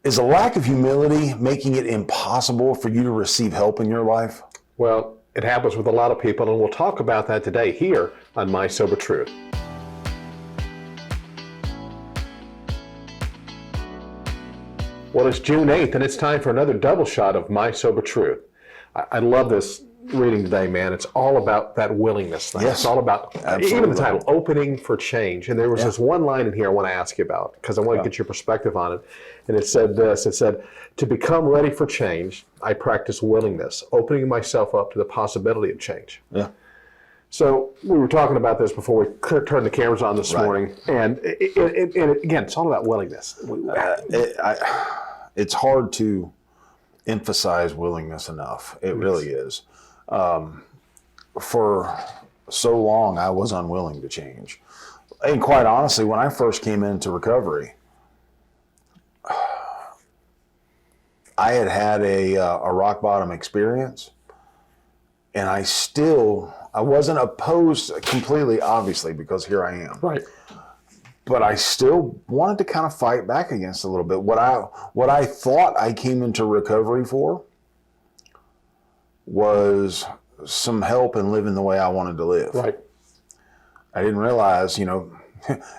Is a lack of humility making it impossible for you to receive help in your life? Well, it happens with a lot of people, and we'll talk about that today here on My Sober Truth. Well, it's June 8th, and it's time for another double shot of My Sober Truth. I love this reading today, man. It's all about that willingness thing. Yes. It's all about, Absolutely. even the title, Opening for Change. And there was this one line in here I want to ask you about, because I want to get your perspective on it. And it said this, it said, to become ready for change, I practice willingness, opening myself up to the possibility of change. Yeah. So we were talking about this before we turned the cameras on this morning. And again, it's all about willingness. It's hard to emphasize willingness enough. It really is. For so long, I was unwilling to change. And quite honestly, when I first came into recovery, I had a rock bottom experience, and I wasn't opposed completely, obviously, because here I am. Right. But I still wanted to kind of fight back against a little bit. What I thought I came into recovery for was some help in living the way I wanted to live. Right. I didn't realize, you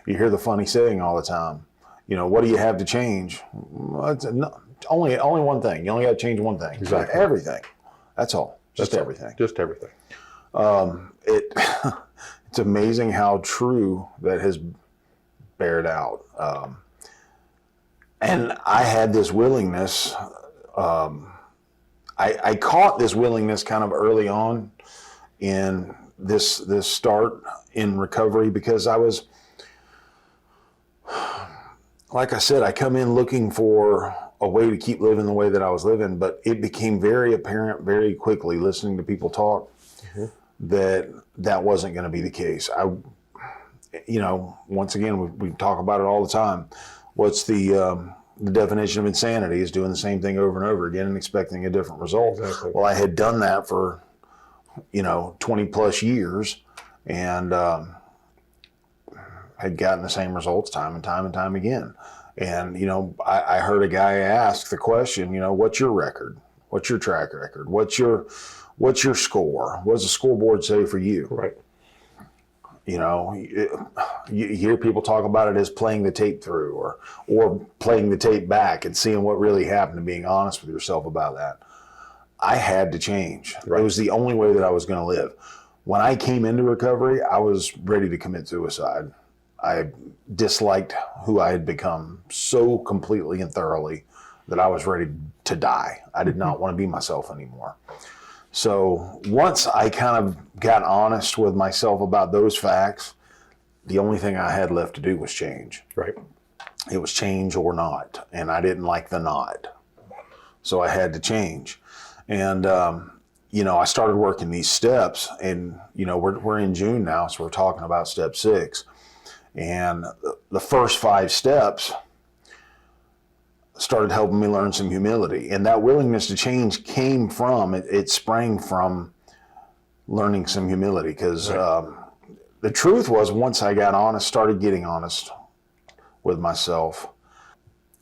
hear the funny saying all the time, what do you have to change? Well, it's only one thing. You only got to change one thing. Exactly. Everything. That's all. Just everything. Just everything. It's amazing how true that has bared out. And I had this willingness. I caught this willingness kind of early on in this start in recovery, because I was, like I said, I come in looking for a way to keep living the way that I was living, but it became very apparent very quickly, listening to people talk, that wasn't going to be the case. Once again, we talk about it all the time. What's the definition of insanity? Is doing the same thing over and over again and expecting a different result. Exactly. Well, I had done that for, 20 plus years, and had gotten the same results time and time again. And, I heard a guy ask the question, what's your record? What's your track record? What's your score? What does the scoreboard say for you? Right. You hear people talk about it as playing the tape through or playing the tape back and seeing what really happened and being honest with yourself about that. I had to change. Right. It was the only way that I was going to live. When I came into recovery, I was ready to commit suicide. I disliked who I had become so completely and thoroughly that I was ready to die. I did not want to be myself anymore. So once I kind of got honest with myself about those facts, the only thing I had left to do was change. Right. It was change or not, and I didn't like the not. So I had to change. And, I started working these steps, and, we're in June now, so we're talking about step 6. And the first 5 steps started helping me learn some humility. And that willingness to change came from, it sprang from learning some humility. Because the truth was, once I got honest, started getting honest with myself,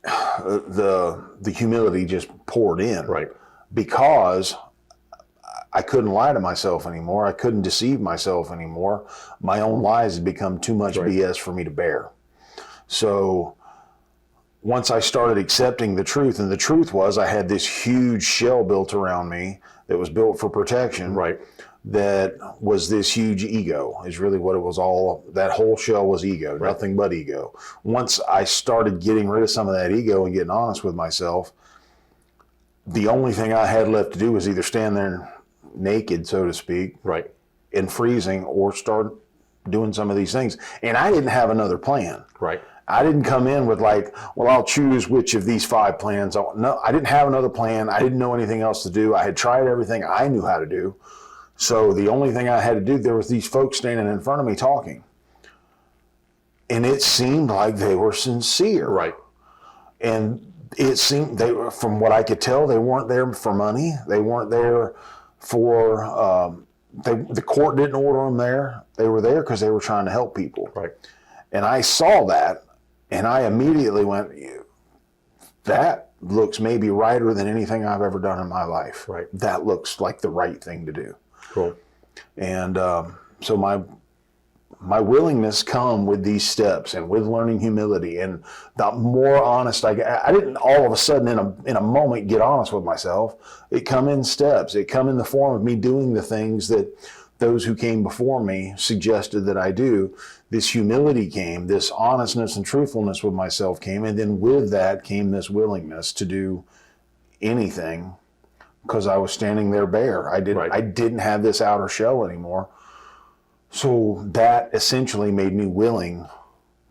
the humility just poured in. Right. Because I couldn't lie to myself anymore. I couldn't deceive myself anymore. My own lies had become too much BS for me to bear. So once I started accepting the truth, and the truth was I had this huge shell built around me that was built for protection. Right. That was this huge ego, is really what it was all. That whole shell was ego, Right. Nothing but ego. Once I started getting rid of some of that ego and getting honest with myself, the only thing I had left to do was either stand there naked, so to speak, Right. in freezing, or start doing some of these things. And I didn't have another plan. Right. I didn't come in with I'll choose which of these 5 plans. No, I didn't have another plan. I didn't know anything else to do. I had tried everything I knew how to do. So the only thing I had to do, there was these folks standing in front of me talking. And it seemed like they were sincere. Right. And it seemed, from what I could tell, they weren't there for money. They weren't there for, the court didn't order them there. They were there because they were trying to help people. Right. And I saw that, and I immediately went, that looks maybe righter than anything I've ever done in my life. Right. That looks like the right thing to do. Cool. And so my willingness come with these steps and with learning humility, and the more honest I didn't all of a sudden in a moment get honest with myself. It come in steps. It come in the form of me doing the things that those who came before me suggested that I do. This humility came, this honestness and truthfulness with myself came, and then with that came this willingness to do anything, because I was standing there bare. I didn't have this outer shell anymore. So that essentially made me willing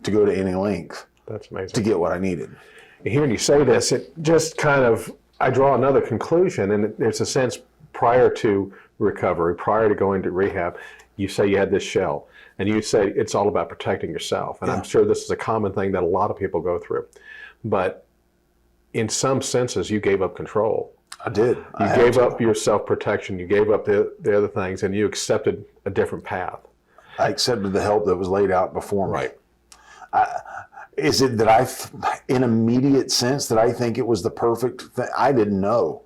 to go to any length. That's amazing. To get what I needed. Hearing you say this, it just kind of, I draw another conclusion, and there's a sense prior to recovery, prior to going to rehab, you say you had this shell, and you say it's all about protecting yourself. And I'm sure this is a common thing that a lot of people go through. But in some senses, you gave up control. I did. You gave up your self-protection, you gave up the other things, and you accepted a different path. I accepted the help that was laid out before me. Right. Is it that in immediate sense, that I think it was the perfect thing? I didn't know.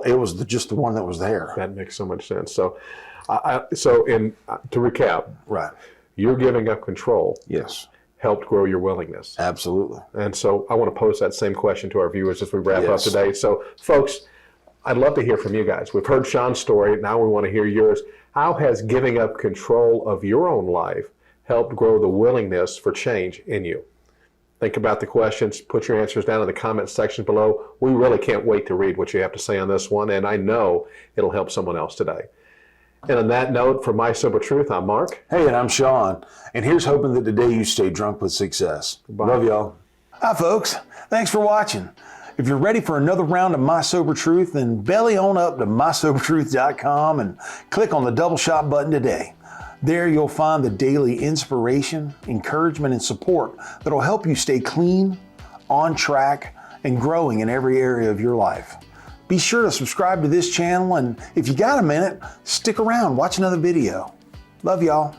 It was just the one that was there. That makes so much sense. So, to recap, Right. You're giving up control. Yes. Helped grow your willingness. Absolutely. And so I want to pose that same question to our viewers as we wrap up Yes. today. So, folks, I'd love to hear from you guys. We've heard Sean's story. Now we want to hear yours. How has giving up control of your own life helped grow the willingness for change in you? Think about the questions. Put your answers down in the comment section below. We really can't wait to read what you have to say on this one, and I know it'll help someone else today. And on that note, for My Sober Truth, I'm Mark. Hey, and I'm Sean. And here's hoping that today you stay drunk with success. Bye. Love y'all. Hi, folks. Thanks for watching. If you're ready for another round of My Sober Truth, then belly on up to mysobertruth.com and click on the double shot button today. There you'll find the daily inspiration, encouragement, and support that'll help you stay clean, on track, and growing in every area of your life. Be sure to subscribe to this channel, and if you got a minute, stick around, watch another video. Love y'all.